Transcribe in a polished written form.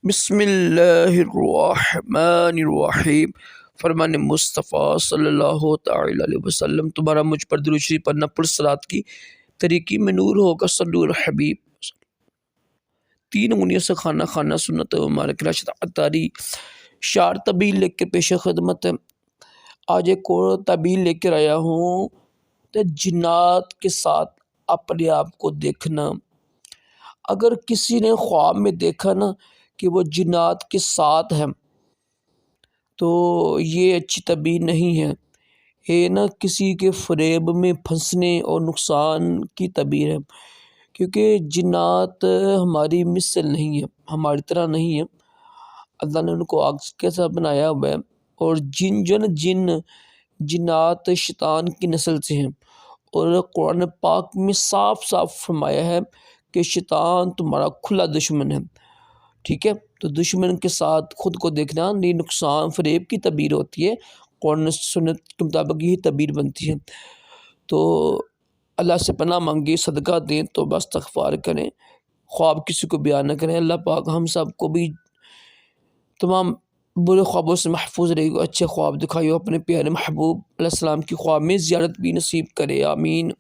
بسم اللہ الرحمن الرحیم۔ فرمان مصطفیٰ صلی اللہ تعالی علیہ وسلم، تمہارا مجھ پر درود شریف پڑھنا پرصلات کی طریقی میں نور ہوگا۔ صلو علی الحبیب۔ 3 انگلیوں سے کھانا کھانا سنت مبارک راشد عطاری شعر طبیل لے کے پیش خدمت ہے۔ آج ایک اور طبیل لے کر آیا ہوں تو جنات کے ساتھ اپنے آپ کو دیکھنا۔ اگر کسی نے خواب میں دیکھا نا کہ وہ جنات کے ساتھ ہیں تو یہ اچھی طبیعت نہیں ہے، یہ نا کسی کے فریب میں پھنسنے اور نقصان کی طبیعت ہے، کیونکہ جنات ہماری مثل نہیں ہے، ہماری طرح نہیں ہے۔ اللہ نے ان کو آگ کے ساتھ بنایا ہوا ہے، اور جنات شیطان کی نسل سے ہیں، اور قرآن پاک میں صاف صاف فرمایا ہے کہ شیطان تمہارا کھلا دشمن ہے۔ ٹھیک ہے، تو دشمن کے ساتھ خود کو دیکھنا یہ نقصان فریب کی تعبیر ہوتی ہے، قرآن سنت کے مطابق یہی تعبیر بنتی ہے۔ تو اللہ سے پناہ مانگے، صدقہ دیں، توبہ استغفار کریں، خواب کسی کو بیان نہ کریں۔ اللہ پاک ہم سب کو بھی تمام برے خوابوں سے محفوظ رہے گا، اچھے خواب دکھائیو، اپنے پیارے محبوب علیہ السلام کی خواب میں زیارت بھی نصیب کرے، آمین۔